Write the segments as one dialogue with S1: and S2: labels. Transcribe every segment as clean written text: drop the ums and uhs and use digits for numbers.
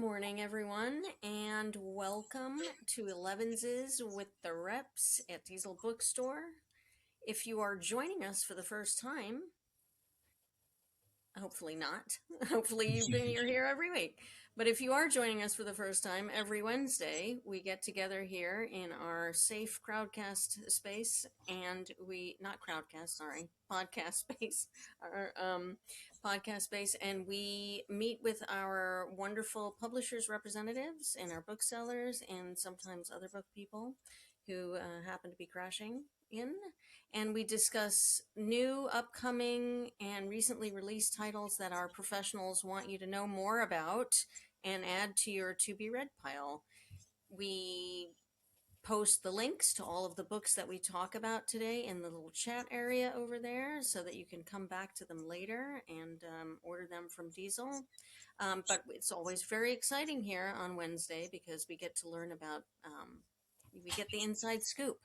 S1: morning, everyone, and welcome to Elevenses with the Reps at Diesel Bookstore. If you are joining us for the first time, hopefully not. Hopefully you're here every week. But if you are joining us for the first time, every Wednesday we get together here in our safe crowdcast space, and not crowdcast, sorry, podcast space, our podcast space, and we meet with our wonderful publishers representatives and our booksellers and sometimes other book people who happen to be crashing in, and we discuss new, upcoming, and recently released titles that our professionals want you to know more about and add to your to-be-read pile. We post the links to all of the books that we talk about today in the little chat area over there so that you can come back to them later and order them from Diesel. But it's always very exciting here on Wednesday because we get to learn about, we get the inside scoop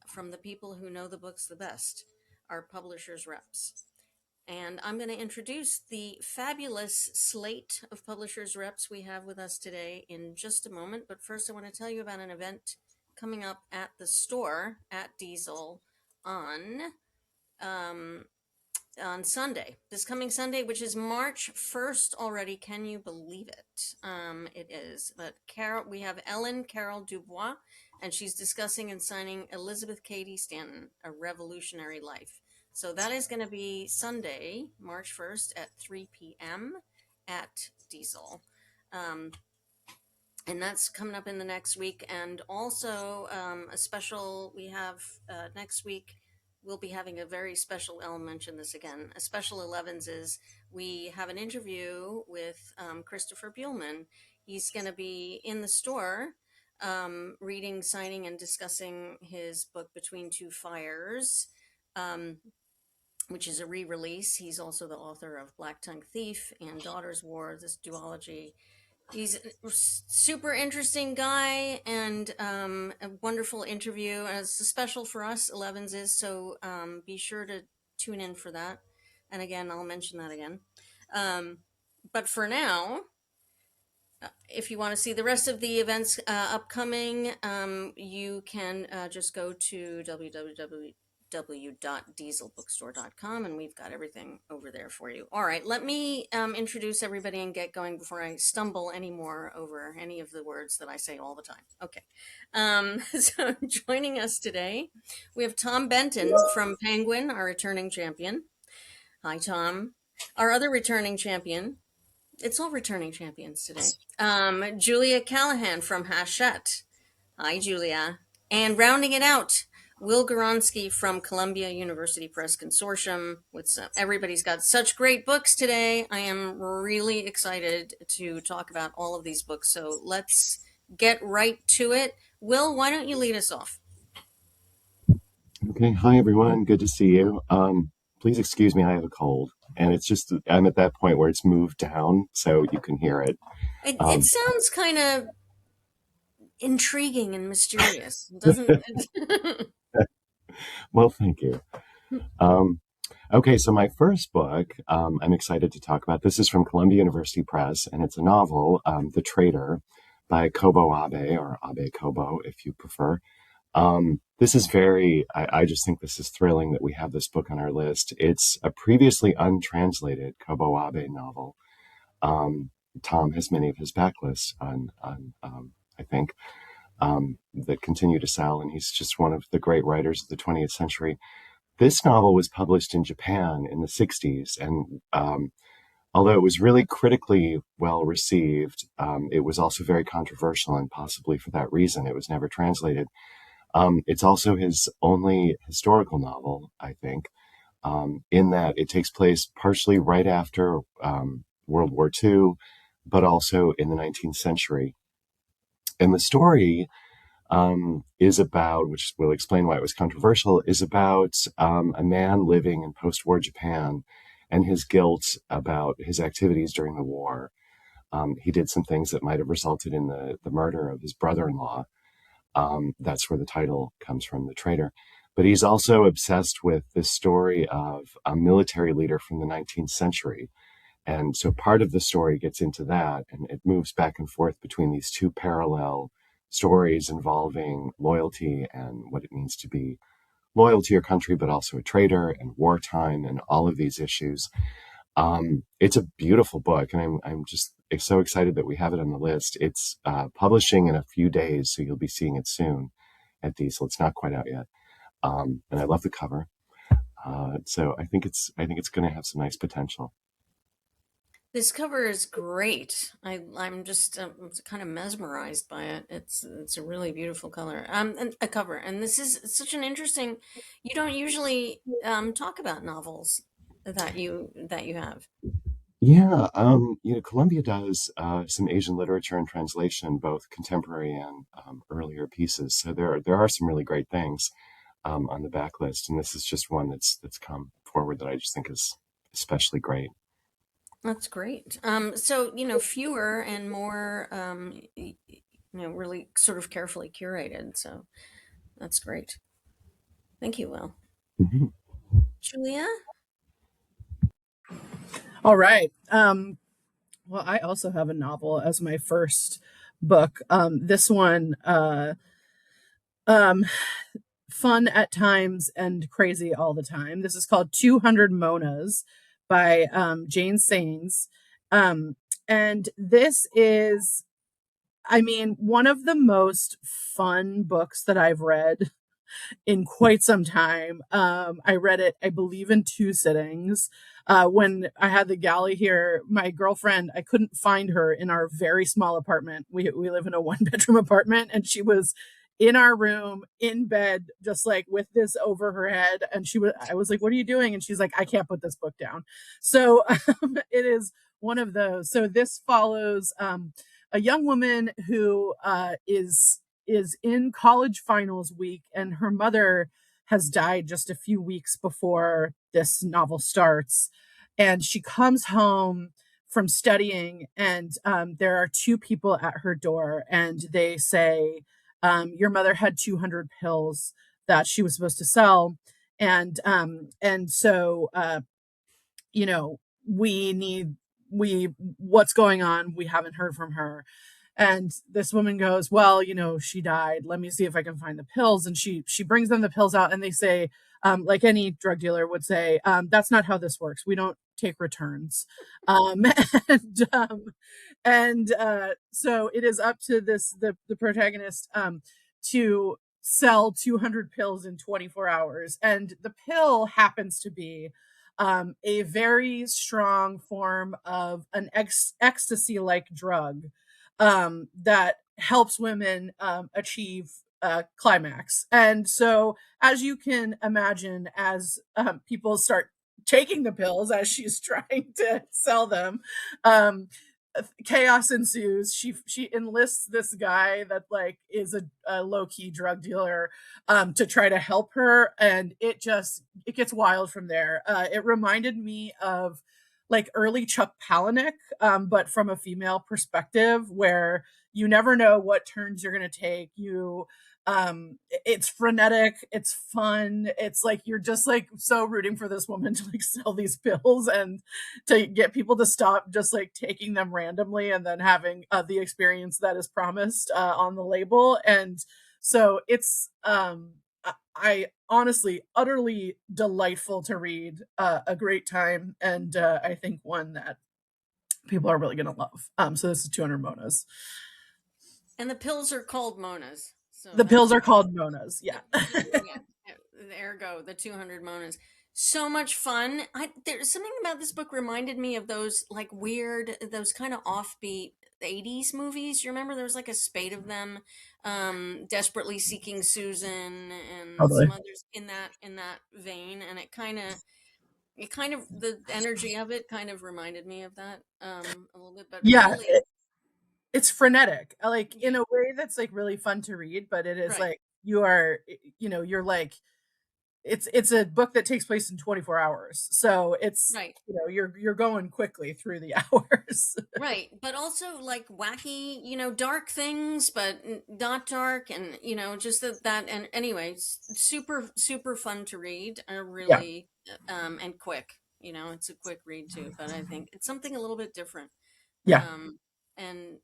S1: from the people who know the books the best, our publishers' reps. And I'm going to introduce the fabulous slate of publishers' reps we have with us today in just a moment. But first, I want to tell you about an event coming up at the store at Diesel on Sunday, this coming Sunday, which is March 1st already. Can you believe it? It is. But we have Carol Dubois, and she's discussing and signing Elizabeth Cady Stanton, A Revolutionary Life. So that is going to be Sunday, March 1st at 3 p.m. at Diesel. And that's coming up in the next week. And also a special, we have next week, we'll be having a very special, I'll mention this again, a special Elevenses. We have an interview with Christopher Buhlman. He's going to be in the store reading, signing, and discussing his book Between Two Fires, which is a re-release. He's also the author of Black Tongue Thief and Daughter's War, this duology. He's a super interesting guy and a wonderful interview. It's special for us, Elevenses, so be sure to tune in for that. And again, I'll mention that again. But for now, if you want to see the rest of the events upcoming, you can just go to www.dieselbookstore.com, and we've got everything over there for you. All right, let me introduce everybody and get going before I stumble anymore over any of the words that I say all the time. Okay, so joining us today, we have Tom Benton from Penguin, our returning champion. Hi, Tom. Our other returning champion, it's all returning champions today, Julia Callahan from Hachette. Hi, Julia. And rounding it out, Will Gawronski from Columbia University Press Consortium. Everybody's got such great books today. I am really excited to talk about all of these books. So let's get right to it. Will, why don't you lead us off?
S2: Okay. Hi, everyone. Good to see you. Please excuse me. I have a cold, and it's just I'm at that point where it's moved down, so you can hear it.
S1: It sounds kind of intriguing and mysterious, doesn't it?
S2: Well, thank you. Okay, so my first book I'm excited to talk about. This is from Columbia University Press, and it's a novel, The Traitor, by Kōbō Abe, or Abe Kōbō, if you prefer. This is I just think this is thrilling that we have this book on our list. It's a previously untranslated Kōbō Abe novel. Tom has many of his backlists on I think, that continue to sell, and he's just one of the great writers of the 20th century. This novel was published in Japan in the 60s, and although it was really critically well received, it was also very controversial, and possibly for that reason, it was never translated. It's also his only historical novel, I think, in that it takes place partially right after World War II, but also in the 19th century. And the story is about, which will explain why it was controversial, is about a man living in post-war Japan and his guilt about his activities during the war. He did some things that might have resulted in the murder of his brother-in-law. That's where the title comes from, The Traitor. But he's also obsessed with this story of a military leader from the 19th century And so part of the story gets into that, and it moves back and forth between these two parallel stories involving loyalty and what it means to be loyal to your country, but also a traitor, and wartime, and all of these issues. It's a beautiful book, and I'm just so excited that we have it on the list. It's publishing in a few days, so you'll be seeing it soon at Diesel. It's not quite out yet, and I love the cover. So I think it's going to have some nice potential.
S1: This cover is great. I'm just kind of mesmerized by it. It's a really beautiful color. And a cover, and this is such an interesting. You don't usually talk about novels that you have.
S2: Yeah, Columbia does some Asian literature and translation, both contemporary and earlier pieces. So there are some really great things on the backlist, and this is just one that's come forward that I just think is especially great.
S1: That's great. So fewer and more, really sort of carefully curated. So that's great. Thank you, Will.
S2: Mhm.
S1: Julia.
S3: All right. Well, I also have a novel as my first book. This one, um, fun at times and crazy all the time. This is called 200 Monas by Jane Sains. Um, and this is, I mean, one of the most fun books that I've read in quite some time. I read it, I believe, in two sittings. When I had the galley here, my girlfriend, I couldn't find her in our very small apartment. We live in a 1 bedroom apartment, and she was in our room in bed, just like with this over her head. And I was like, "What are you doing?" And she's like, "I can't put this book down." So it is one of those. So this follows a young woman who is in college finals week, and her mother has died just a few weeks before this novel starts. And she comes home from studying, and there are two people at her door, and they say, "Your mother had 200 pills that she was supposed to sell, and so you know we need we what's going on? We haven't heard from her." And this woman goes, "Well, she died. Let me see if I can find the pills." And she brings them the pills out, and they say, like any drug dealer would say, "That's not how this works. We don't take returns." Um, and so it is up to the protagonist to sell 200 pills in 24 hours. And the pill happens to be a very strong form of an ecstasy like drug that helps women achieve climax. And so, as you can imagine, as people start taking the pills as she's trying to sell them, chaos ensues. She enlists this guy that like is a low-key drug dealer to try to help her, and it gets wild from there. It reminded me of like early Chuck Palahniuk, but from a female perspective, where you never know what turns you're going to take. It's frenetic, it's fun, it's like you're just like so rooting for this woman to like sell these pills and to get people to stop just like taking them randomly and then having the experience that is promised on the label. And so it's I honestly utterly delightful to read, a great time, and I think one that people are really going to love. So this is 200 Monas.
S1: And the pills are called Monas. So
S3: The pills
S1: that's
S3: are called Monas. Yeah.
S1: yeah. Ergo, the 200 Monas. So much fun. There's something about this book reminded me of those like weird, those kind of offbeat 80s movies. You remember there was like a spate of them, Desperately Seeking Susan and
S3: Totally.
S1: some others in that vein, and it kind of the energy of it kind of reminded me of that a little bit, but
S3: Yeah,
S1: really
S3: it's frenetic, like
S1: yeah,
S3: in a way that's like really fun to read, but it is
S1: right.
S3: like you're like it's a book that takes place in 24 hours. So it's
S1: Right.
S3: you're going quickly through the hours.
S1: Right, but also like wacky, dark things, but not dark, and just that. And anyway, super super fun to read,
S3: Yeah.
S1: really, and quick. You know, it's a quick read too, but I think it's something a little bit different.
S3: Yeah.
S1: And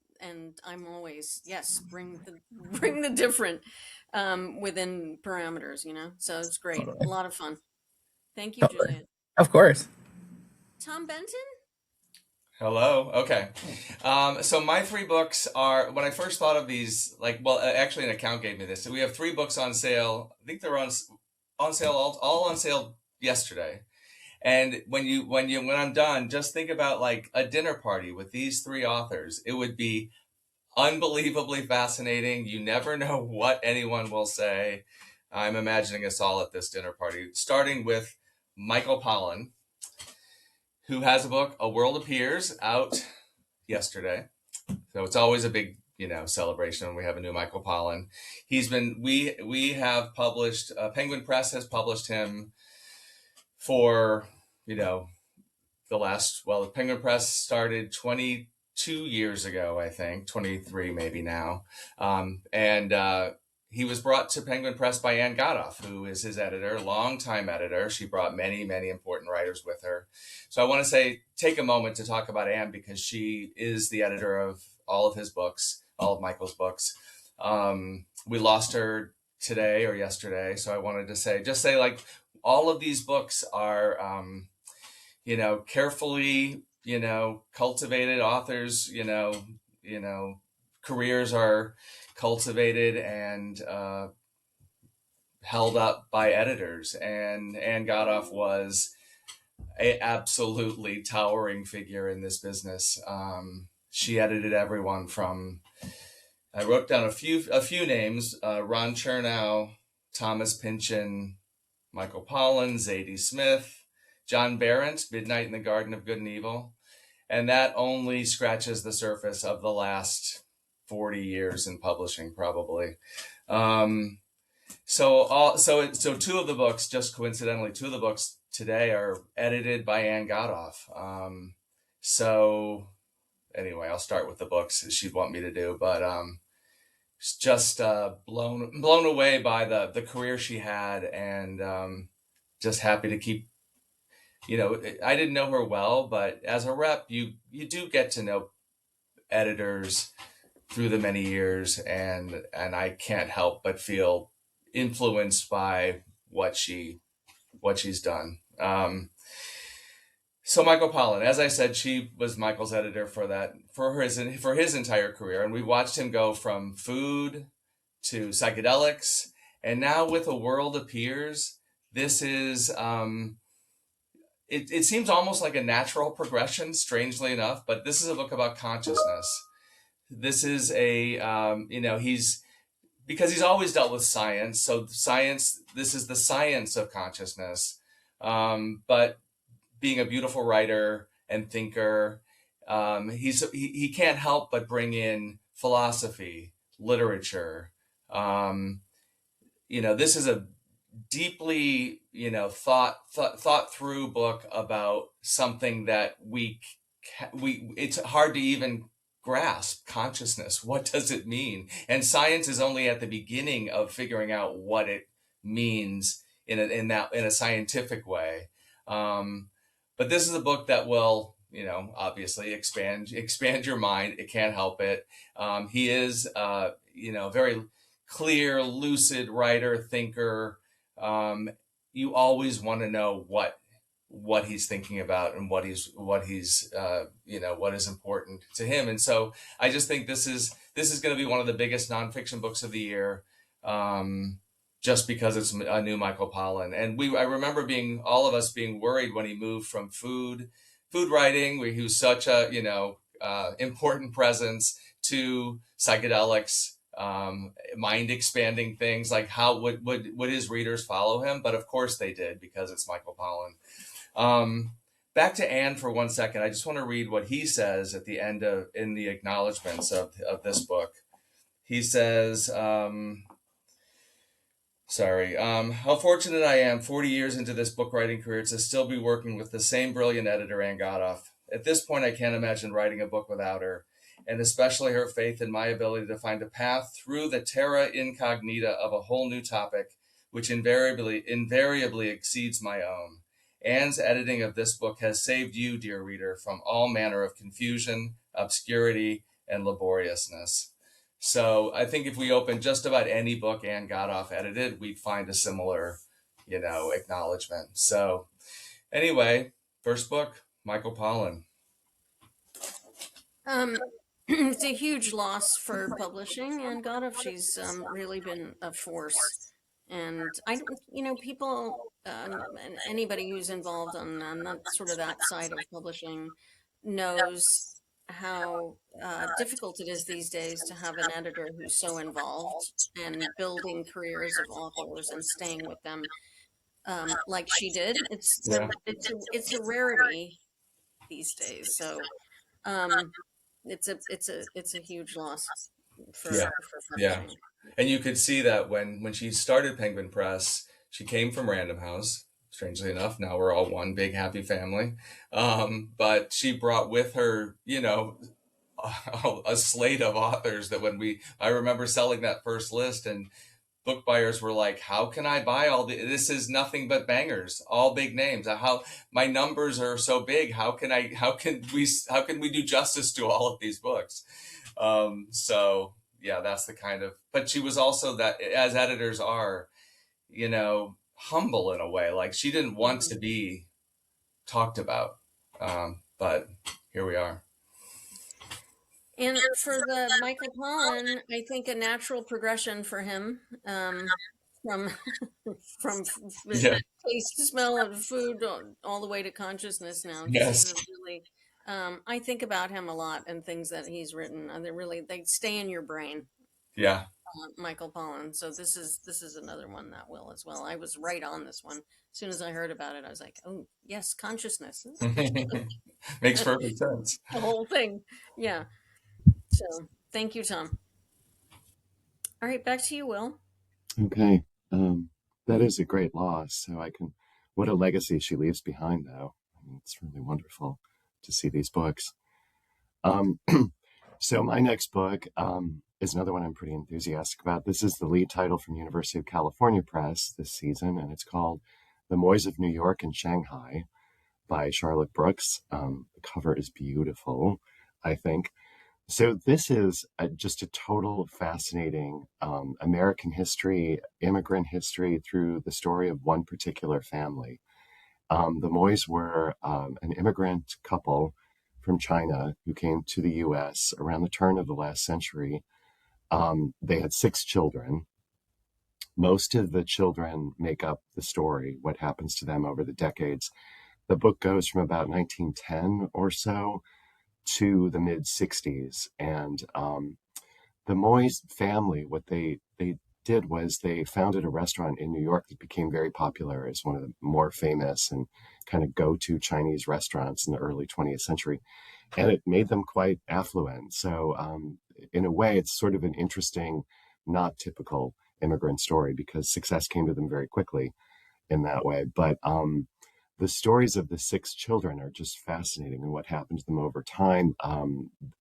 S1: I'm always, yes, bring the bring the different within parameters, you know. So it's great, a
S3: Totally.
S1: lot of fun. Thank you,
S3: Totally.
S1: Juliet.
S3: Of course.
S1: Tom Benton.
S4: Hello. Okay. So my 3 books are, when I first thought of these, like, well, actually an account gave me this. So we have 3 books on sale. I think they're on sale, all on sale yesterday. And when I'm done, just think about like a dinner party with these 3 authors. It would be unbelievably fascinating. You never know what anyone will say. I'm imagining us all at this dinner party, starting with Michael Pollan, who has a book, A World Appears, out yesterday. So it's always a big, celebration when we have a new Michael Pollan. We have published, Penguin Press has published him for, the Penguin Press started 22 years ago, I think, 23 maybe now. He was brought to Penguin Press by Anne Godoff, who is his editor, longtime editor. She brought many, many important writers with her. So I want to take a moment to talk about Anne, because she is the editor of all of his books, all of Michael's books. We lost her today or yesterday. So I wanted to say like, all of these books are, carefully, cultivated authors, careers are cultivated and held up by editors. And Anne Godoff was an absolutely towering figure in this business. She edited everyone from, I wrote down a few names, Ron Chernow, Thomas Pynchon, Michael Pollan, Zadie Smith, John Berendt, Midnight in the Garden of Good and Evil. And that only scratches the surface of the last 40 years in publishing, probably. So 2 of the books, just coincidentally, 2 of the books today are edited by Anne Godoff. So anyway, I'll start with the books as she'd want me to do, but just blown away by the career she had, and just happy to keep. I didn't know her well, but as a rep, you do get to know editors through the many years, and I can't help but feel influenced by what she's done. So Michael Pollan, as I said, she was Michael's editor for his entire career, and we watched him go from food to psychedelics, and now with A World Appears, this is it seems almost like a natural progression, strangely enough, but this is a book about consciousness. This is because he's always dealt with science. So this is the science of consciousness. But being a beautiful writer and thinker, he can't help but bring in philosophy, literature. This is a deeply, thought through book about something that it's hard to even grasp. Consciousness. What does it mean? And science is only at the beginning of figuring out what it means in a scientific way. But this is a book that will, obviously expand your mind. It can't help it. He is, very clear, lucid writer, thinker. You always want to know what he's thinking about and what is important to him. And so I just think this is going to be one of the biggest nonfiction books of the year, just because it's a new Michael Pollan. And I remember all of us being worried when he moved from food writing, where he was such a, important presence, to psychedelics, mind expanding things. Like, how would his readers follow him? But of course they did, because it's Michael Pollan. Back to Anne for 1 second. I just want to read what he says at the end in the acknowledgments of this book. He says, how fortunate I am 40 years into this book writing career to still be working with the same brilliant editor, Anne Godoff. At this point, I can't imagine writing a book without her, and especially her faith in my ability to find a path through the terra incognita of a whole new topic, which invariably exceeds my own. Anne's editing of this book has saved you, dear reader, from all manner of confusion, obscurity, and laboriousness. So I think if we open just about any book Anne Godoff edited, we'd find a similar, acknowledgement. So anyway, first book, Michael Pollan.
S1: It's a huge loss for publishing, and Godoff, she's really been a force. And I don't, people, and anybody who's involved on not sort of that side of publishing knows how difficult it is these days to have an editor who's so involved and building careers of authors and staying with them like she did. It's a rarity these days. So it's a huge loss for publishing.
S4: And you could see that when she started Penguin Press, she came from Random House. Strangely enough, now we're all one big happy family. But she brought with her, a slate of authors that I remember selling that first list, and book buyers were like, how can I buy this is nothing but bangers, all big names. How my numbers are so big. How can we do justice to all of these books? So yeah, that's the kind of, but she was also, that as editors are, humble in a way. Like, she didn't want to be talked about. But here we are.
S1: And for the Michael Pollan, I think a natural progression for him from taste, smell, and food all the way to consciousness now.
S4: Yes.
S1: This is really, I think about him a lot and things that he's written, and they stay in your brain.
S4: Yeah.
S1: Michael Pollan. So this is another one that will as well. I was right on this one. As soon as I heard about it, I was like, oh yes, consciousness.
S4: Makes perfect sense.
S1: The whole thing. Yeah. So thank you, Tom. All right, back to you, Will.
S2: Okay. That is a great loss. So what a legacy she leaves behind, though. I mean, it's really wonderful to see these books. So my next book is another one I'm pretty enthusiastic about. This is the lead title from University of California Press this season, and it's called The Moys of New York and Shanghai by Charlotte Brooks. The cover is beautiful, I think. So this is just a total fascinating American history, immigrant history through the story of one particular family. The Moys were an immigrant couple from China who came to the U.S. around the turn of the last century. They had 6 children. Most of the children make up the story, what happens to them over the decades. The book goes from about 1910 or so to the mid 60s. And the Moys family, what they did was they founded a restaurant in New York that became very popular as one of the more famous and kind of go-to Chinese restaurants in the early 20th century. And it made them quite affluent. So in a way, it's sort of an interesting, not typical immigrant story because success came to them very quickly in that way. But the stories of the 6 children are just fascinating, and what happened to them over time.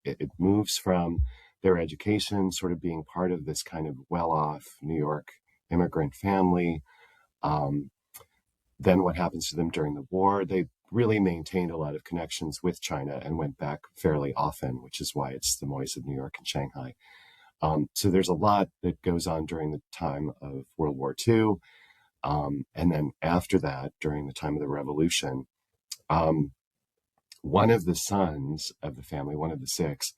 S2: It moves from their education sort of being part of this kind of well-off New York immigrant family. Then what happens to them during the war. They really maintained a lot of connections with China and went back fairly often, which is why it's the Moys of New York and Shanghai. So there's a lot that goes on during the time of World War II. And then after that, during the time of the Revolution, one of the sons of the family, one of the 6,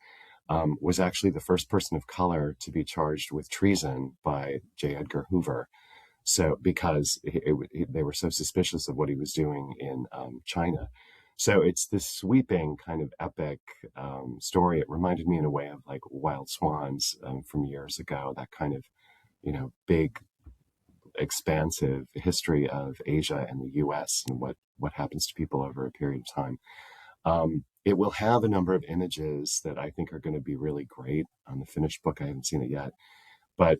S2: was actually the first person of color to be charged with treason by J. Edgar Hoover. So because they were so suspicious of what he was doing in China. So it's this sweeping kind of epic story. It reminded me in a way of like Wild Swans from years ago, that kind of, big, expansive history of Asia and the US and what happens to people over a period of time. It will have a number of images that I think are going to be really great on the finished book. I haven't seen it yet, but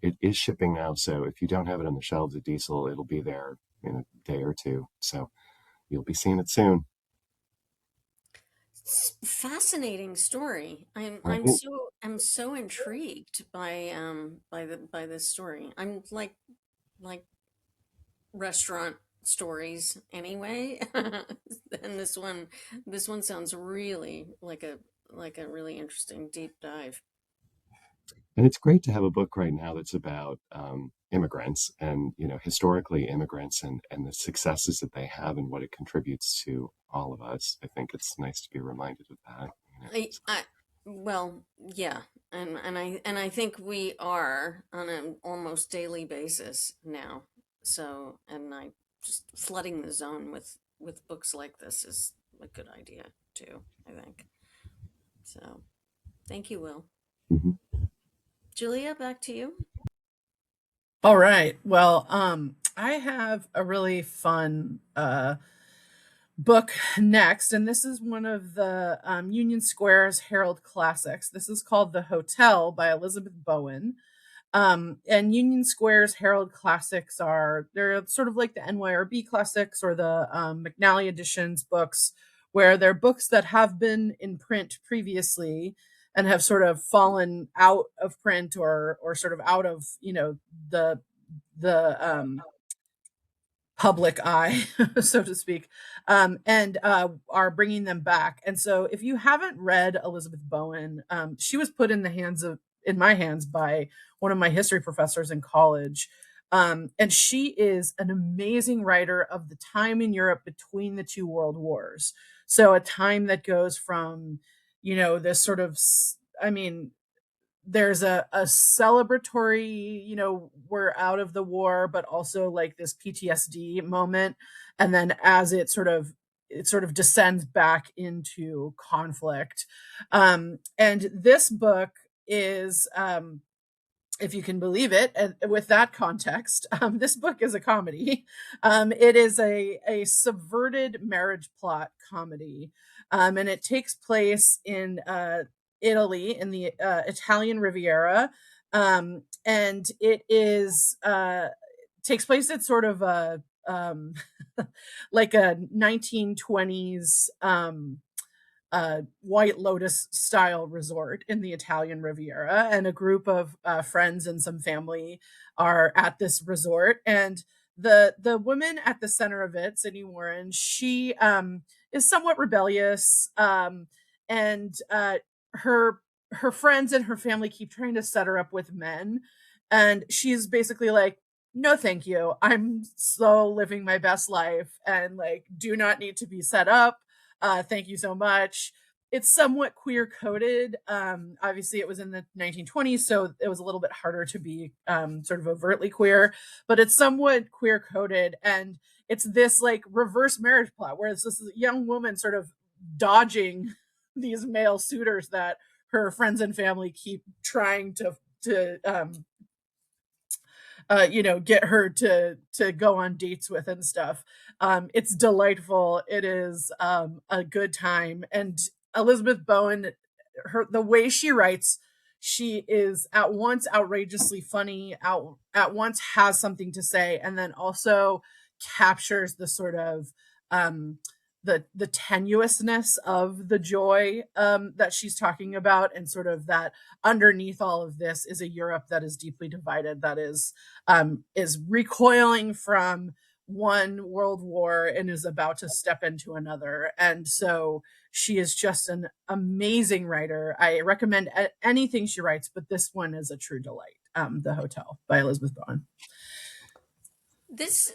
S2: it is shipping now. So if you don't have it on the shelves at Diesel, it'll be there in a day or two. So you'll be seeing it soon.
S1: It's a fascinating story. I'm so intrigued by this story. I'm like restaurant stories anyway. And this one sounds really like a really interesting deep dive.
S2: And it's great to have a book right now that's about immigrants and, historically immigrants and the successes that they have and what it contributes to all of us. I think it's nice to be reminded of that.
S1: Well, yeah, and I think we are on an almost daily basis now. So, and I just flooding the zone with books like this is a good idea too, I think. So, thank you, Will.
S2: Mm-hmm.
S1: Julia, back to you.
S3: All right. Well, I have a really fun book next, and this is one of the Union Square's Herald Classics. This is called The Hotel by Elizabeth Bowen. And Union Square's Herald Classics they're sort of like the NYRB Classics or the McNally Editions books, where they're books that have been in print previously and have sort of fallen out of print or sort of out of the public eye, so to speak, and are bringing them back. And so, if you haven't read Elizabeth Bowen, she was put in my hands by one of my history professors in college. And she is an amazing writer of the time in Europe between the two world wars. So a time that goes from, this sort of, there's a celebratory, we're out of the war, but also like this PTSD moment. And then as it sort of descends back into conflict. And this book is, if you can believe it, with that context, this book is a comedy. It is a subverted marriage plot comedy. And it takes place in Italy, in the Italian Riviera. And it is takes place at sort of a like a 1920s White Lotus style resort in the Italian Riviera, and a group of friends and some family are at this resort. And the woman at the center of it, Sydney Warren, she is somewhat rebellious, and her friends and her family keep trying to set her up with men, and she's basically like, no thank you, I'm so living my best life and like do not need to be set up. Thank you so much. It's somewhat queer coded. Obviously, it was in the 1920s, so it was a little bit harder to be sort of overtly queer, but it's somewhat queer coded. And it's this like reverse marriage plot where it's this young woman sort of dodging these male suitors that her friends and family keep trying to get her to go on dates with and stuff. It's delightful. It is a good time. And Elizabeth Bowen, the way she writes, she is at once outrageously funny, at once has something to say, and then also captures the sort of the tenuousness of the joy that she's talking about, and sort of that underneath all of this is a Europe that is deeply divided, that is recoiling from one world war and is about to step into another. And so she is just an amazing writer. I recommend anything she writes, but this one is a true delight. The Hotel by Elizabeth Bowen.
S1: This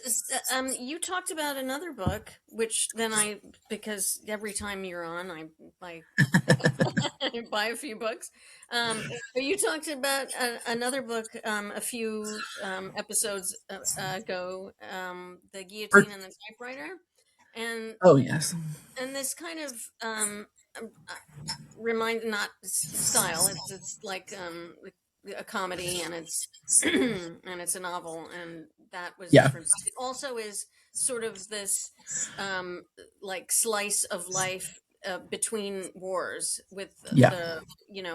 S1: you talked about another book, which then because every time you're on, I buy I buy a few books. But you talked about another book a few episodes ago, The Guillotine and the Typewriter, and
S3: oh yes,
S1: and this kind of not style. It's like a comedy, and it's and it's a novel, and that was different. It also is sort of this like slice of life between wars with the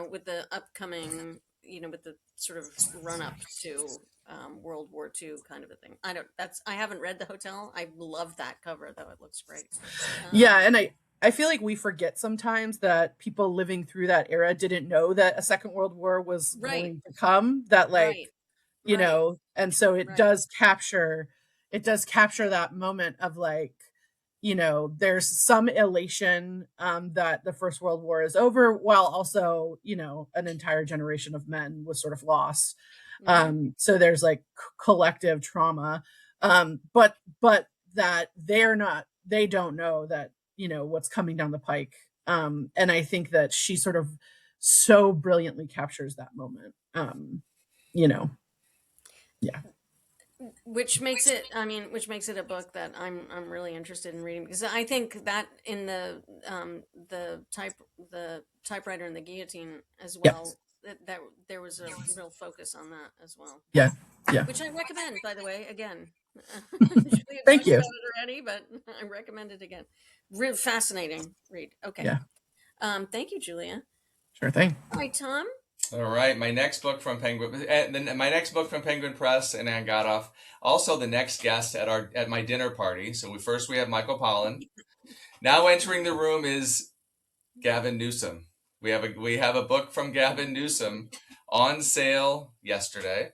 S1: with the upcoming with the sort of run up to World War II kind of a thing. I haven't read The Hotel. I love that cover though. It looks great.
S3: And I feel like we forget sometimes that people living through that era didn't know that a Second World War was going to come, that like, and so it does capture, it does capture that moment of like, you know, there's some elation that the First World War is over, while also, you know, an entire generation of men was sort of lost. So there's like collective trauma, but that they don't know that, you know, what's coming down the pike. And I think that she sort of so brilliantly captures that moment. You know, yeah.
S1: Which makes it, I mean, which makes it a book that I'm really interested in reading, because I think that in the typewriter and the guillotine as well, that there was a real focus on that as well.
S3: Yeah.
S1: Which I recommend, by the way, again.
S3: Thank you.
S1: About it already, but I recommend it again. Real fascinating read. Okay.
S3: Yeah.
S1: Thank you, Julia.
S3: Sure thing.
S1: All right, Tom.
S4: All right, my next book from Penguin Press and Ann Godoff. Also, the next guest at my dinner party. So we have Michael Pollan. Now entering the room is Gavin Newsom. We have a book from Gavin Newsom on sale yesterday.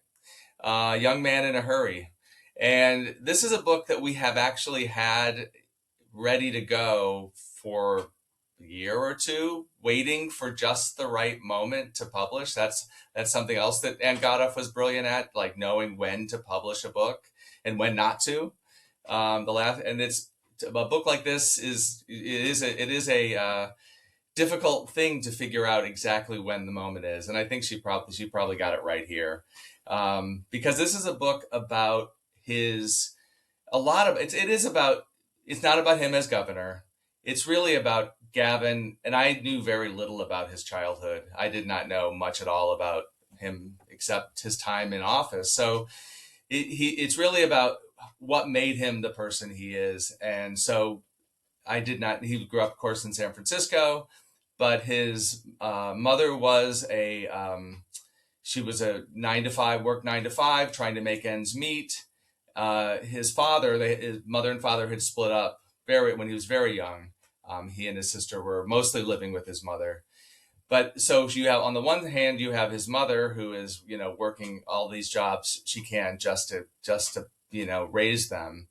S4: Young Man in a Hurry, and this is a book that we have actually had ready to go for a year or two, waiting for just the right moment to publish. That's something else that Ann Godoff was brilliant at, like knowing when to publish a book and when not to. It's a book like this is a difficult thing to figure out exactly when the moment is, and I think she probably got it right here, because this is a book about it's not about him as governor. It's really about Gavin, and I knew very little about his childhood. I did not know much at all about him except his time in office. So it's really about what made him the person he is. And so he grew up, of course, in San Francisco, but his mother was she was a 9-to-5, worked 9 to 5, trying to make ends meet. His mother and father had split up when he was very young. He and his sister were mostly living with his mother. But so you have, on the one hand, you have his mother who is, you know, working all these jobs she can just to, you know, raise them.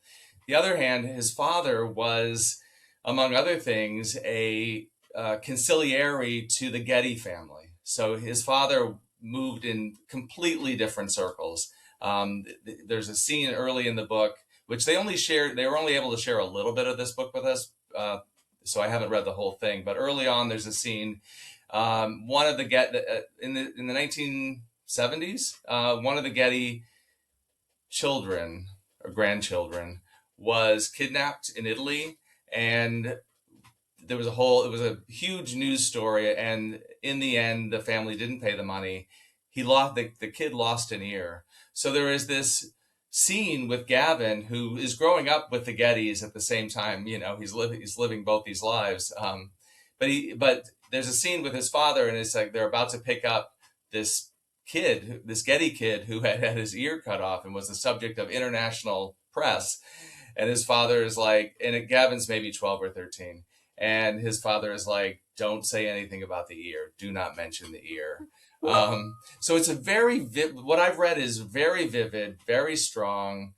S4: The other hand, his father was, among other things, a consigliere to the Getty family. So his father moved in completely different circles. There's a scene early in the book, which they were only able to share a little bit of this book with us. So I haven't read the whole thing, but early on there's a scene. One of the in the 1970s, one of the Getty children or grandchildren was kidnapped in Italy, and it was a huge news story. And in the end, the family didn't pay the money. The kid lost an ear. So there is this scene with Gavin, who is growing up with the Gettys at the same time. You know, he's living both these lives. But there's a scene with his father, and it's like they're about to pick up this Getty kid who had his ear cut off and was the subject of international press. And his father is like, Gavin's maybe 12 or 13. And his father is like, don't say anything about the ear. Do not mention the ear. So it's what I've read is very vivid, very strong.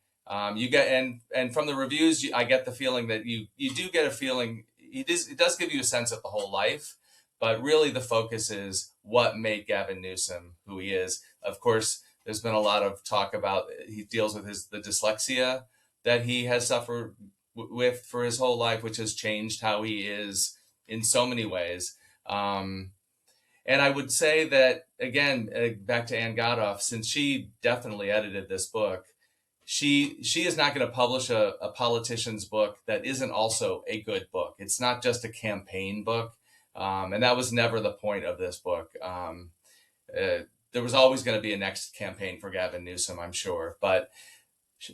S4: You get, and from the reviews, I get the feeling that you do get a feeling, it does give you a sense of the whole life, but really the focus is what made Gavin Newsom who he is. Of course, there's been a lot of talk about, he deals with the dyslexia that he has suffered with for his whole life, which has changed how he is in so many ways. And I would say that, again, back to Ann Godoff, since she definitely edited this book, she is not going to publish a politician's book that isn't also a good book. It's not just a campaign book. And that was never the point of this book. There was always going to be a next campaign for Gavin Newsom, I'm sure. But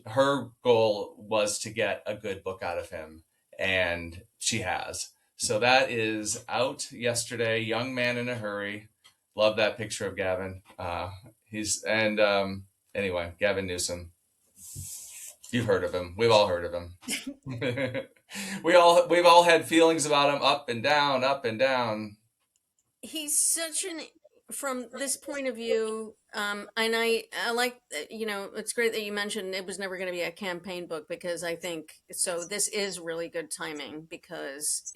S4: her goal was to get a good book out of him, and she has. So that is out yesterday. Young Man in a Hurry. Love that picture of Gavin. Anyway, Gavin Newsom. You've heard of him. We've all heard of him. We've all had feelings about him, up and down, up and down.
S1: He's such an from this point of view, and I like, it's great that you mentioned it was never going to be a campaign book, because I think so. This is really good timing, because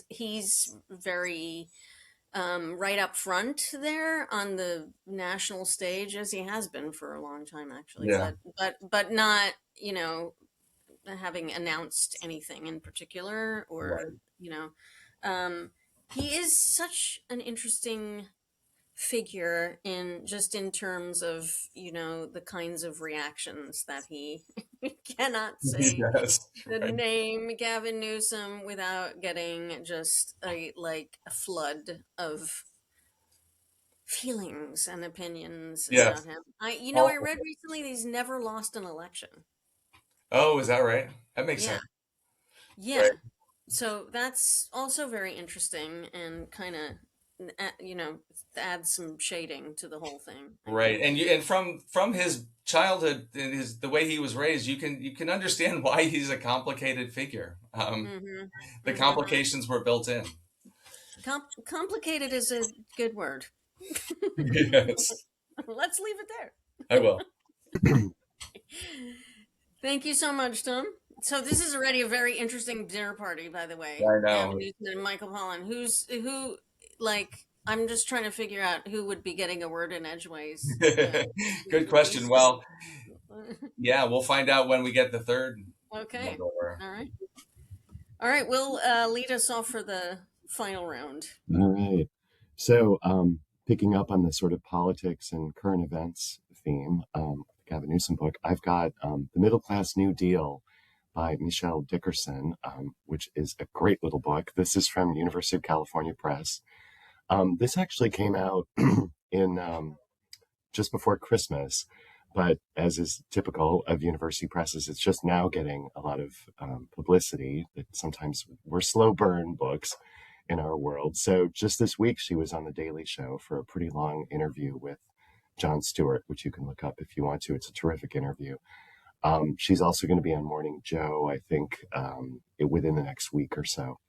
S1: he's very right up front there on the national stage, as he has been for a long time, actually,
S4: Yeah.
S1: but not, having announced anything in particular, or,
S4: Right.
S1: um, he is such an interesting figure, in terms of, the kinds of reactions that he cannot say
S4: Yes.
S1: the
S4: Right.
S1: name Gavin Newsom without getting just a flood of feelings and opinions about
S4: Yes.
S1: him. I
S4: Awful.
S1: read recently that he's never lost an election.
S4: Oh, is that right? That makes
S1: Yeah.
S4: sense.
S1: Yeah.
S4: Right.
S1: So that's also very interesting, and kind of, adds some shading to the whole thing, I
S4: Right.
S1: think.
S4: And from his childhood and the way he was raised, you can understand why he's a complicated figure.
S1: Mm-hmm.
S4: The
S1: Mm-hmm.
S4: complications were built in.
S1: Complicated is a good word.
S4: Yes,
S1: Let's leave it there.
S4: I will.
S1: Thank you so much, Tom. So this is already a very interesting dinner party, by the way.
S4: I
S1: Gavin
S4: know.
S1: Newsom and Michael Pollan. Who? Like, I'm just trying to figure out who would be getting a word in edgeways.
S4: Good
S1: At
S4: question.
S1: least.
S4: Well, yeah, we'll find out when we get the third one
S1: Okay.
S4: over.
S1: All right. All right. We'll lead us off for the final round.
S2: All right. So, picking up on the sort of politics and current events theme, the Gavin Newsom book, I've got The Middle Class New Deal by Mechele Dickerson, which is a great little book. This is from University of California Press. This actually came out in just before Christmas, but as is typical of university presses, it's just now getting a lot of publicity. That sometimes we're slow burn books in our world. So just this week, she was on The Daily Show for a pretty long interview with Jon Stewart, which you can look up if you want to. It's a terrific interview. She's also going to be on Morning Joe, I think, within the next week or so.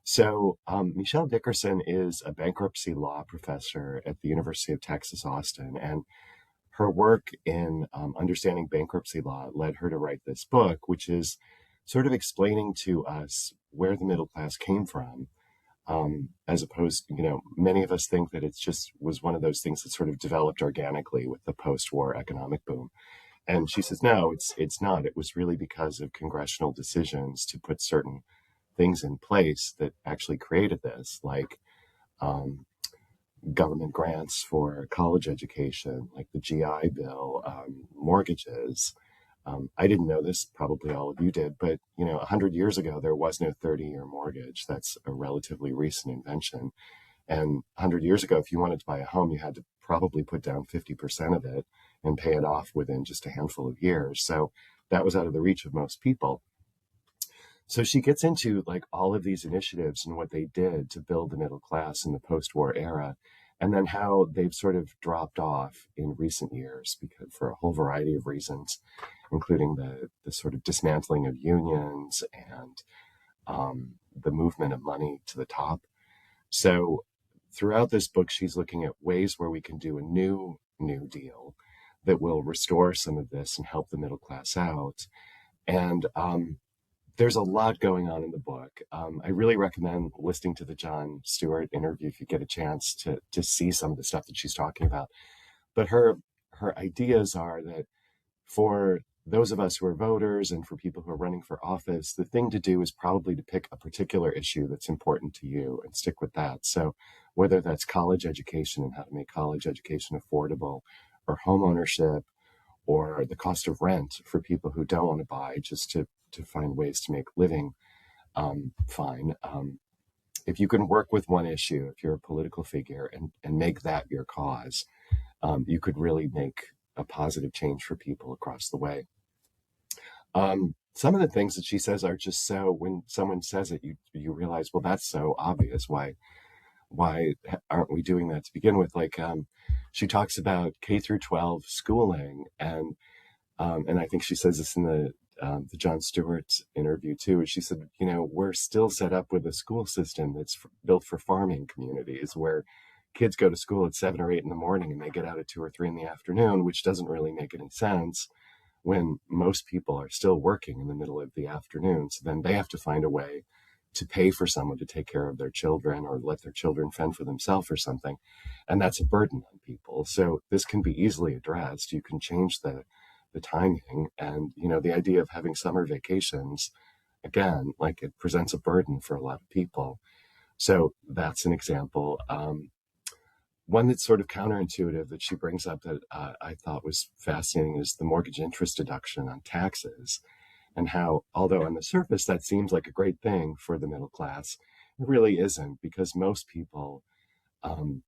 S2: So, Mechele Dickerson is a bankruptcy law professor at the University of Texas, Austin, and her work in understanding bankruptcy law led her to write this book, which is sort of explaining to us where the middle class came from, as opposed, many of us think that it's just was one of those things that sort of developed organically with the post-war economic boom. And she says, no, it's not. It was really because of congressional decisions to put certain things in place that actually created this, like um, government grants for college education, like the GI Bill, mortgages. I didn't know this, probably all of you did, but 100 years ago there was no 30-year mortgage. That's a relatively recent invention. And 100 years ago, if you wanted to buy a home, you had to probably put down 50% of it and pay it off within just a handful of years. So that was out of the reach of most people. So she gets into like all of these initiatives and what they did to build the middle class in the post-war era, and then how they've sort of dropped off in recent years because for a whole variety of reasons, including the sort of dismantling of unions and the movement of money to the top. So throughout this book, she's looking at ways where we can do a new deal that will restore some of this and help the middle class out. And there's a lot going on in the book. I really recommend listening to the Jon Stewart interview if you get a chance to see some of the stuff that she's talking about. But her ideas are that for those of us who are voters and for people who are running for office, the thing to do is probably to pick a particular issue that's important to you and stick with that. So whether that's college education and how to make college education affordable, or home ownership, or the cost of rent for people who don't want to buy, just to find ways to make living fine. If you can work with one issue, if you're a political figure and make that your cause, you could really make a positive change for people across the way. Some of the things that she says are just so, when someone says it, you realize, well, that's so obvious. Why aren't we doing that to begin with? Like, she talks about K through 12 schooling, and I think she says this in the Jon Stewart interview too. She said, we're still set up with a school system that's built for farming communities where, kids go to school at 7 or 8 in the morning and they get out at 2 or 3 in the afternoon, which doesn't really make any sense when most people are still working in the middle of the afternoon. So then they have to find a way to pay for someone to take care of their children or let their children fend for themselves or something. And that's a burden on people. So this can be easily addressed. You can change the timing, and, the idea of having summer vacations, again, like, it presents a burden for a lot of people. So that's an example. One that's sort of counterintuitive that she brings up that I thought was fascinating is the mortgage interest deduction on taxes, and how, although on the surface that seems like a great thing for the middle class, it really isn't, because most people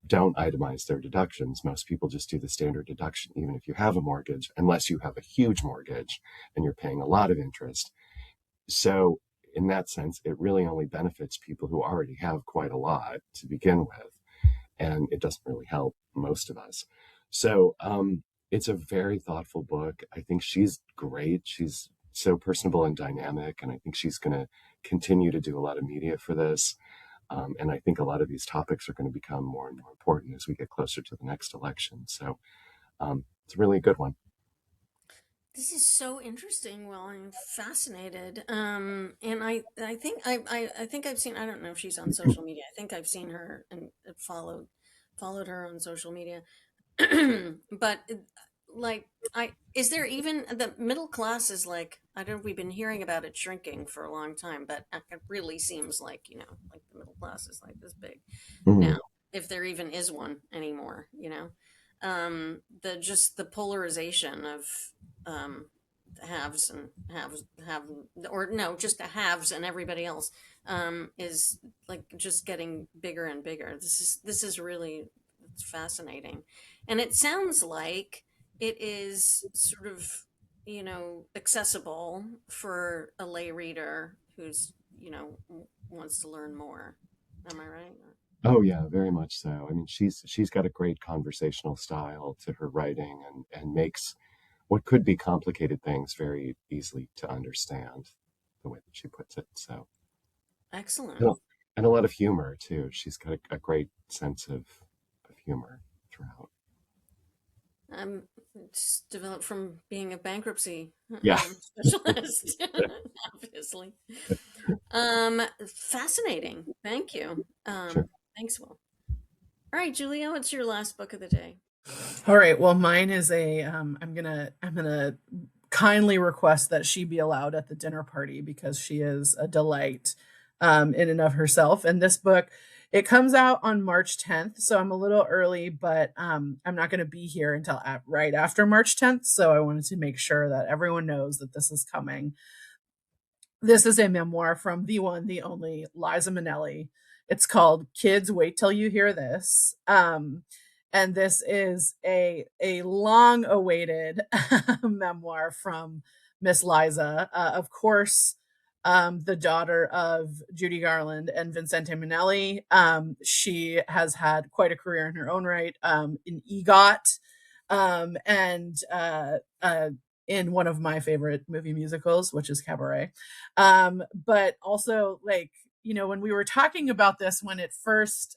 S2: don't itemize their deductions. Most people just do the standard deduction, even if you have a mortgage, unless you have a huge mortgage and you're paying a lot of interest. So in that sense, it really only benefits people who already have quite a lot to begin with, and it doesn't really help most of us. So it's a very thoughtful book. I think she's great. She's so personable and dynamic, and I think she's going to continue to do a lot of media for this. And I think a lot of these topics are going to become more and more important as we get closer to the next election. So it's really a good one.
S1: This is so interesting. Well, I'm fascinated. And I think I think I've seen. I don't know if she's on social media. I think I've seen her and followed her on social media. But like, is there even the middle class is like, I don't know, we've been hearing about it shrinking for a long time, but it really seems like, like the middle class is like this big now, if there even is one anymore. The polarization of haves and or no, just the haves and everybody else is like just getting bigger and bigger. This is really, it's fascinating, and it sounds like it is sort of accessible for a lay reader who's wants to learn more. Am I right?
S2: Oh yeah, very much so. I mean, she's got a great conversational style to her writing, and makes what could be complicated things very easily to understand, the way that she puts it. So,
S1: Excellent.
S2: and a lot of humor too. She's got a great sense of humor throughout.
S1: It's developed from being a bankruptcy
S2: Yeah.
S1: specialist, obviously. Fascinating. Thank you.
S2: Sure.
S1: Thanks, Will. All right, Julia, what's your last book of the day?
S3: All right. Well, mine is a. I'm gonna kindly request that she be allowed at the dinner party, because she is a delight in and of herself. And this book, it comes out on March 10th, so I'm a little early, but I'm not going to be here until right after March 10th. So I wanted to make sure that everyone knows that this is coming. This is a memoir from the one, the only Liza Minnelli. It's called Kids, Wait Till You Hear This. And this is a long-awaited memoir from Miss Liza. Of course, the daughter of Judy Garland and Vincente Minnelli. She has had quite a career in her own right, in EGOT, and in one of my favorite movie musicals, which is Cabaret. But also, like, when we were talking about this, when it first,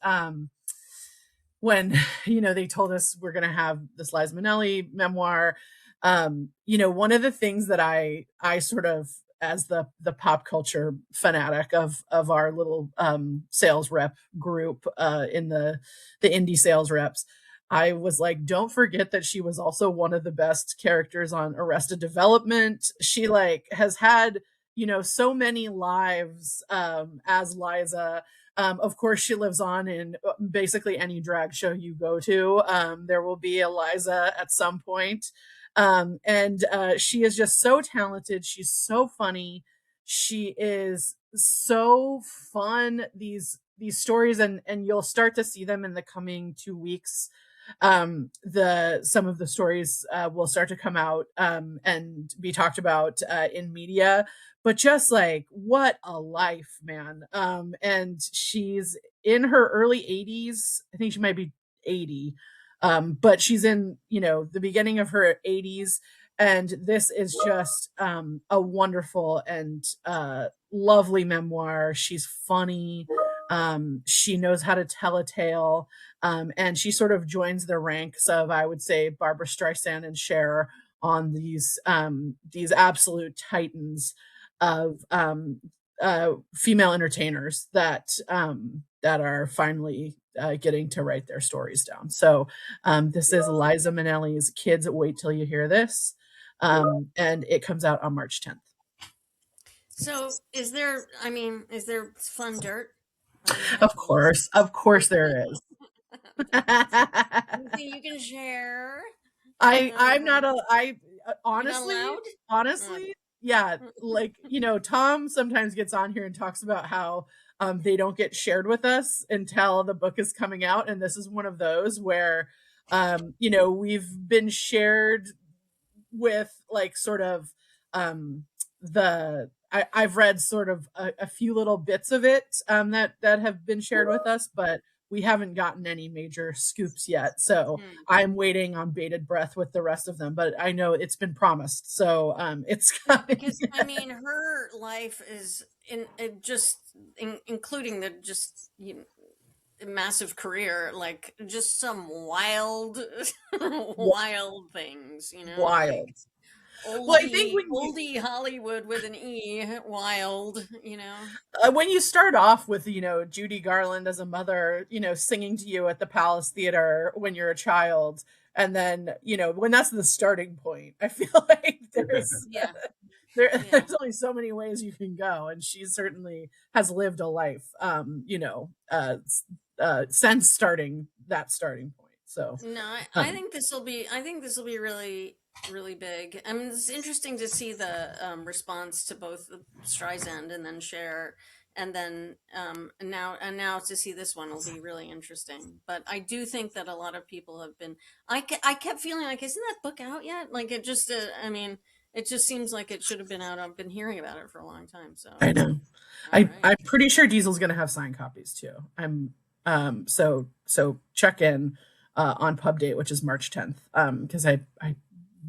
S3: when they told us we're going to have this Liza Minnelli memoir, one of the things that I sort of, as the pop culture fanatic of our little sales rep group, in the indie sales reps, I was like, don't forget that she was also one of the best characters on Arrested Development. She has had so many lives as Liza. Of course, she lives on in basically any drag show you go to. There will be a Liza at some point. And she is just so talented. She's so funny. She is so fun. These stories, and you'll start to see them in the coming 2 weeks. Some of the stories will start to come out and be talked about in media. But just like, what a life, man. And she's in her early 80s. I think she might be 80. But she's in, the beginning of her 80s. And this is just a wonderful and lovely memoir. She's funny. She knows how to tell a tale. And she sort of joins the ranks of, I would say, Barbara Streisand and Cher on these absolute titans of female entertainers that are finally getting to write their stories down. So this is Liza Minnelli's Kids Wait Till You Hear This, and it comes out on March 10th.
S1: So is there fun dirt?
S3: Of course there is.
S1: Anything you can share?
S3: I'm not honestly, yeah, like, Tom sometimes gets on here and talks about how they don't get shared with us until the book is coming out, and this is one of those where we've been shared with, like, sort of I've read sort of a few little bits of it that have been shared with us, but we haven't gotten any major scoops yet. So I'm waiting on bated breath with the rest of them, but I know it's been promised. So it's coming.
S1: Because her life is including the massive career, like just some wild things,
S3: Wild.
S1: Like,
S3: Well, I think
S1: oldie Hollywood with an E, wild,
S3: when you start off with, Judy Garland as a mother, singing to you at the Palace Theater when you're a child, and then, when that's the starting point, I feel like there's only so many ways you can go, and she certainly has lived a life, since starting point. So
S1: no, I think this will be really, really big. I mean, it's interesting to see the response to both Streisand and then Cher, and then now to see this one will be really interesting. But I do think that a lot of people have been. I kept feeling like, isn't that book out yet? Like, it just it just seems like it should have been out. I've been hearing about it for a long time. So
S3: I know. I'm pretty sure Diesel's going to have signed copies too. So check in on pub date, which is March 10th. Because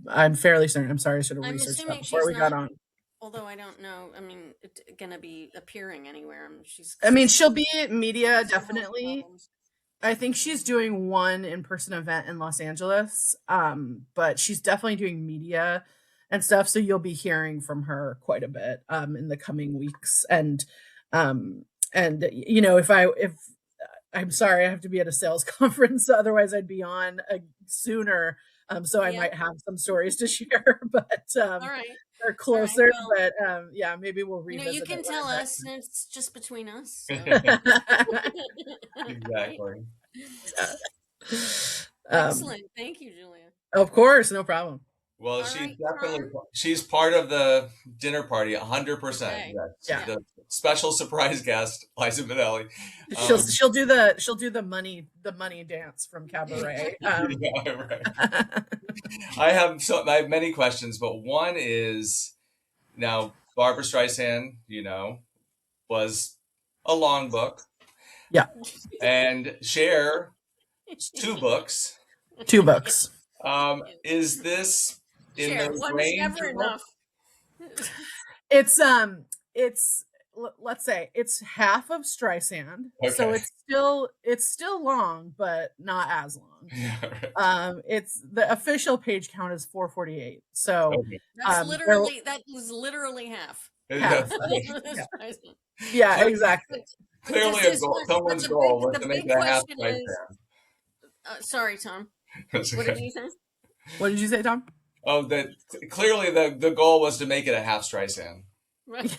S3: I'm fairly certain. I'm sorry, I should have researched that before we got on.
S1: Although I don't know. I mean, it's gonna be appearing anywhere.
S3: She'll be at media, definitely. I think she's doing one in-person event in Los Angeles. But she's definitely doing media and stuff. So you'll be hearing from her quite a bit in the coming weeks. And if I'm sorry, I have to be at a sales conference, otherwise I'd be on sooner. So I might have some stories to share, but
S1: all right.
S3: They're closer. Right, well, but maybe we'll revisit.
S1: You can tell us, and it's just between us. So.
S4: Exactly.
S1: Excellent. Thank you, Julia.
S3: Of course, no problem.
S4: Well, she's part of the dinner party, 100%.
S1: Okay.
S4: Yeah. The special surprise guest, Liza Minnelli.
S3: She'll do the money dance from Cabaret.
S4: Right. I have many questions, but one is, now Barbara Streisand, was a long book.
S3: Yeah.
S4: And Cher, 2 books.
S3: 2 books.
S4: Is this in the range?
S1: Never enough.
S3: It's let's say it's half of Streisand, okay. So it's still long, but not as long.
S4: Yeah, right.
S3: It's the official page count is 448. So
S4: okay.
S1: That was literally half.
S3: Yeah, exactly.
S4: Clearly, someone's goal was to make that half Streisand.
S1: Sorry, Tom.
S4: Okay.
S1: What did you say?
S3: What did you say, Tom?
S4: Oh, that clearly the goal was to make it a half Streisand.
S1: Right.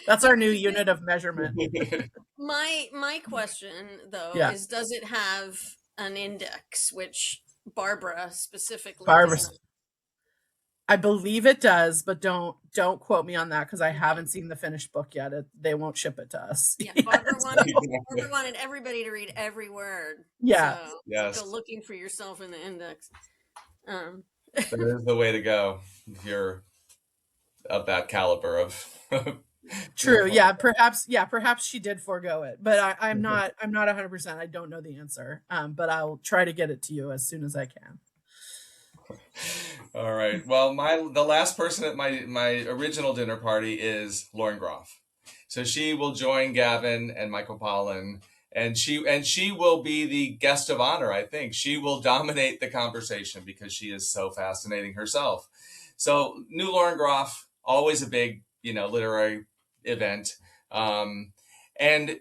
S3: That's our new unit of measurement.
S1: My question though is, does it have an index, which Barbara specifically does?
S3: I believe it does, but don't quote me on that because I haven't seen the finished book yet. They won't ship it to us.
S1: Yeah, Barbara wanted everybody to read every word.
S3: Yeah.
S1: So
S4: yes.
S1: Go looking for yourself in the index.
S4: That is the way to go if you're of that caliber of.
S3: True. Yeah. Perhaps she did forego it, but I'm not 100%. I don't know the answer. But I'll try to get it to you as soon as I can.
S4: All right. Well, the last person at my original dinner party is Lauren Groff. So she will join Gavin and Michael Pollan, and she will be the guest of honor. I think she will dominate the conversation because she is so fascinating herself. So new Lauren Groff, always a big, literary event. And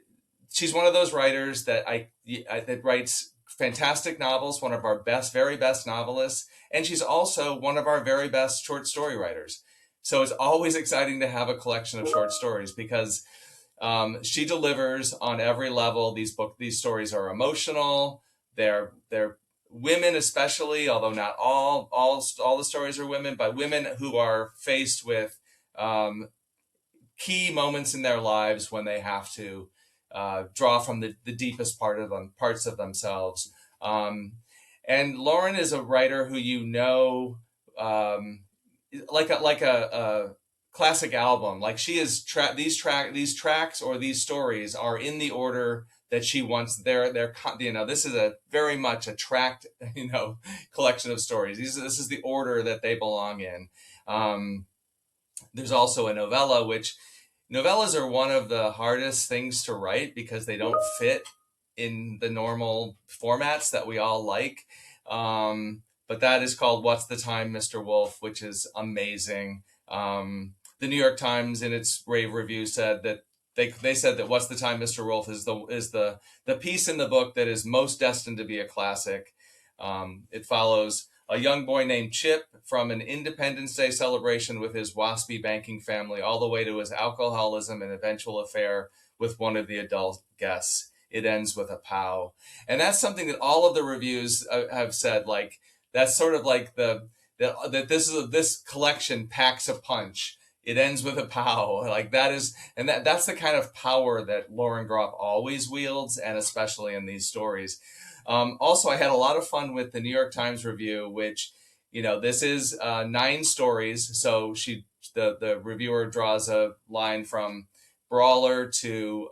S4: she's one of those writers that that writes fantastic novels, one of our very best novelists. And she's also one of our very best short story writers. So it's always exciting to have a collection of short stories because she delivers on every level. These stories are emotional. They're women, especially, although not all the stories are women, but women who are faced with key moments in their lives when they have to draw from the deepest parts of themselves. And Lauren is a writer who like a classic album. Like she is these tracks or these stories are in the order that she wants. This is a very much a tracked collection of stories. This is the order that they belong in. There's also a novella, which novellas are one of the hardest things to write because they don't fit in the normal formats that we all like. But that is called What's the Time, Mr. Wolf, which is amazing. The New York Times, in its rave review, said that they said that What's the Time, Mr. Wolf is the piece in the book that is most destined to be a classic. It follows a young boy named Chip from an Independence Day celebration with his waspy banking family all the way to his alcoholism and eventual affair with one of the adult guests. It ends with a pow. And that's something that all of the reviews have said, like, that's sort of like that this collection packs a punch. It ends with a pow. Like that's the kind of power that Lauren Groff always wields, and especially in these stories. Also, I had a lot of fun with the New York Times review, which, this is 9 stories. So the reviewer draws a line from Brawler to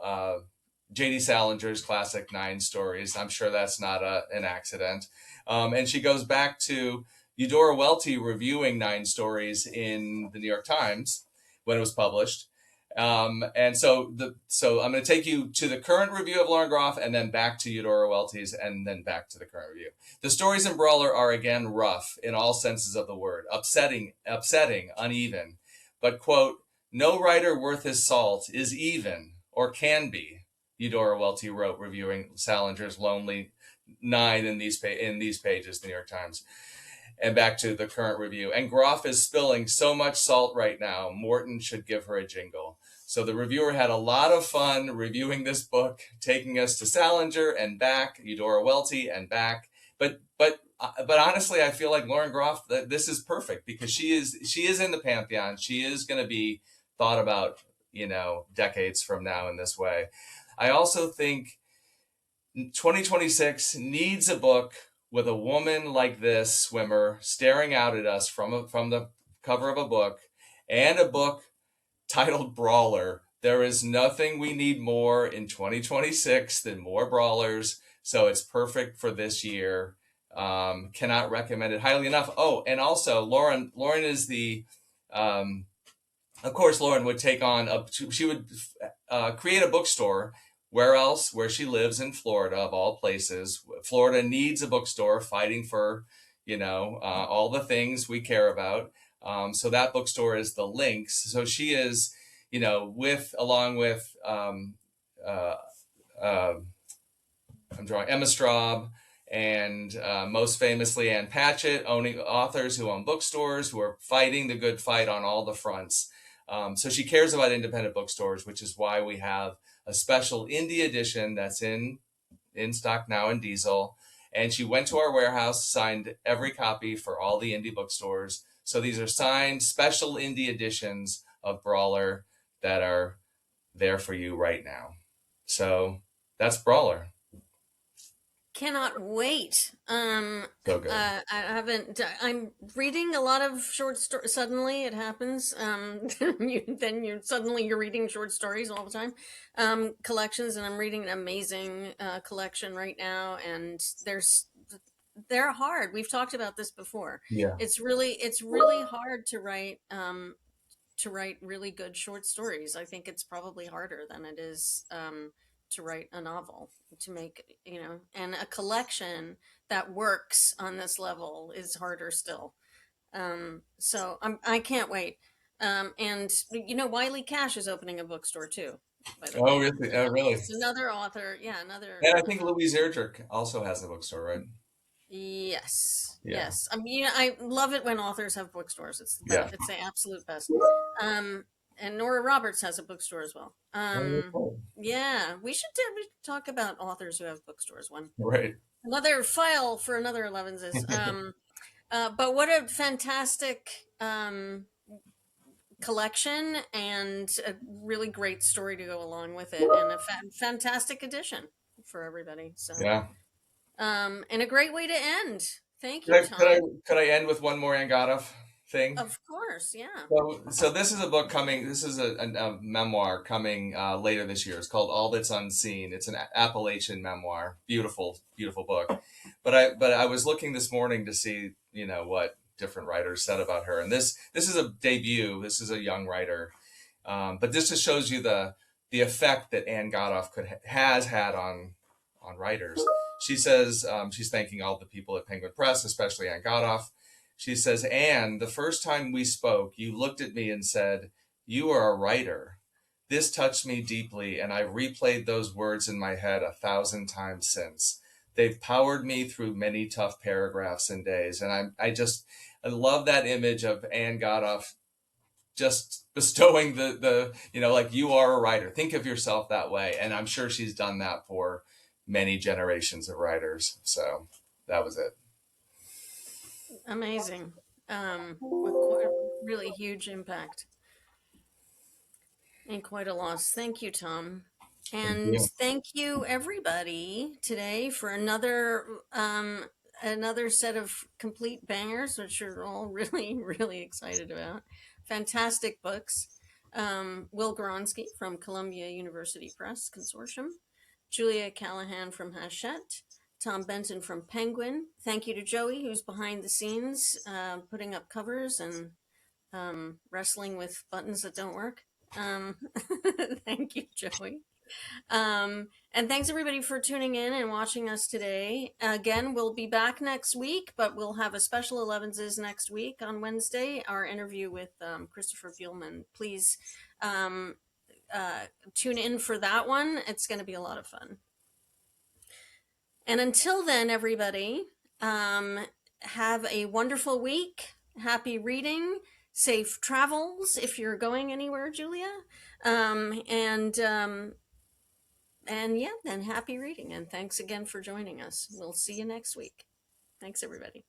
S4: J.D. Salinger's classic 9 stories. I'm sure that's not an accident. And she goes back to Eudora Welty reviewing 9 stories in the New York Times when it was published. And so I'm going to take you to the current review of Lauren Groff and then back to Eudora Welty's and then back to the current review. The stories in Brawler are again rough in all senses of the word, upsetting, uneven, but, quote, no writer worth his salt is even or can be, Eudora Welty wrote, reviewing Salinger's Lonely 9 in these pages, the New York Times. And back to the current review. And Groff is spilling so much salt right now, Morton should give her a jingle. So the reviewer had a lot of fun reviewing this book, taking us to Salinger and back, Eudora Welty and back. But honestly, I feel like Lauren Groff, this is perfect because she is in the pantheon. She is going to be thought about, decades from now in this way. I also think 2026 needs a book with a woman like this swimmer staring out at us from the cover of a book, and a book titled Brawler. There is nothing we need more in 2026 than more brawlers, so it's perfect for this year. Cannot recommend it highly enough. Oh, and also Lauren is the, of course, Lauren would take on she would create a bookstore. Where else? Where she lives in Florida, of all places. Florida needs a bookstore fighting for, all the things we care about. So that bookstore is the Lynx. So she is, along with, I'm drawing Emma Straub and most famously Ann Patchett, owning authors who own bookstores who are fighting the good fight on all the fronts. So she cares about independent bookstores, which is why we have a special indie edition that's in stock now in Diesel. And she went to our warehouse, signed every copy for all the indie bookstores. So these are signed special indie editions of Brawler that are there for you right now. So that's Brawler.
S1: Cannot wait.
S4: So good.
S1: I'm reading a lot of short stories. Suddenly it happens. You're reading short stories all the time. Collections, and I'm reading an amazing collection right now, and they're hard. We've talked about this before.
S4: Yeah.
S1: It's really hard to write to write really good short stories. I think it's probably harder than it is to write a novel, to make, and a collection that works on this level is harder still. So I can't wait. And Wiley Cash is opening a bookstore too, by the
S4: Oh,
S1: way.
S4: really? Oh, really?
S1: It's another author. Yeah, another.
S4: And I think Louise Erdrich also has a bookstore, right?
S1: Yes,
S4: Yeah.
S1: yes. I mean, I love it when authors have bookstores. It's the
S4: Yeah.
S1: best. It's the absolute best. Um, and Nora Roberts has a bookstore as well. Yeah, we should talk about authors who have bookstores.
S4: Right.
S1: Another file for another Elevenses. But what a fantastic collection, and a really great story to go along with it, and a fantastic addition for everybody. So,
S4: Yeah.
S1: and a great way to end. Thank you, Tom.
S4: Could I end with one more Angadov thing?
S1: Of course, yeah.
S4: So this is a book coming. This is a memoir coming later this year. It's called All That's Unseen. It's an Appalachian memoir. Beautiful, beautiful book. But I was looking this morning to see what different writers said about her. And this is a debut. This is a young writer. But this just shows you the effect that Ann Godoff has had on writers. She says she's thanking all the people at Penguin Press, especially Ann Godoff. She says, "Anne, the first time we spoke, you looked at me and said, 'You are a writer.' This touched me deeply, and I've replayed those words in my head 1,000 times since. They've powered me through many tough paragraphs and days." And I love that image of Ann Godoff just bestowing the like, you are a writer. Think of yourself that way. And I'm sure she's done that for many generations of writers. So that was it.
S1: Amazing. With quite a really huge impact and quite a loss. Thank you, Tom. And thank you everybody today for another set of complete bangers, which you're all really, really excited about. Fantastic books. Will Gawronski from Columbia University Press Consortium, Julia Callahan from Hachette, Tom Benton from Penguin. Thank you to Joey, who's behind the scenes, putting up covers and wrestling with buttons that don't work. Thank you, Joey. And thanks everybody for tuning in and watching us today. Again, we'll be back next week, but we'll have a special Elevenses next week on Wednesday, our interview with Christopher Buehlman. Please tune in for that one. It's going to be a lot of fun. And until then, everybody, have a wonderful week. Happy reading. Safe travels if you're going anywhere, Julia. And yeah, then happy reading. And thanks again for joining us. We'll see you next week. Thanks, everybody.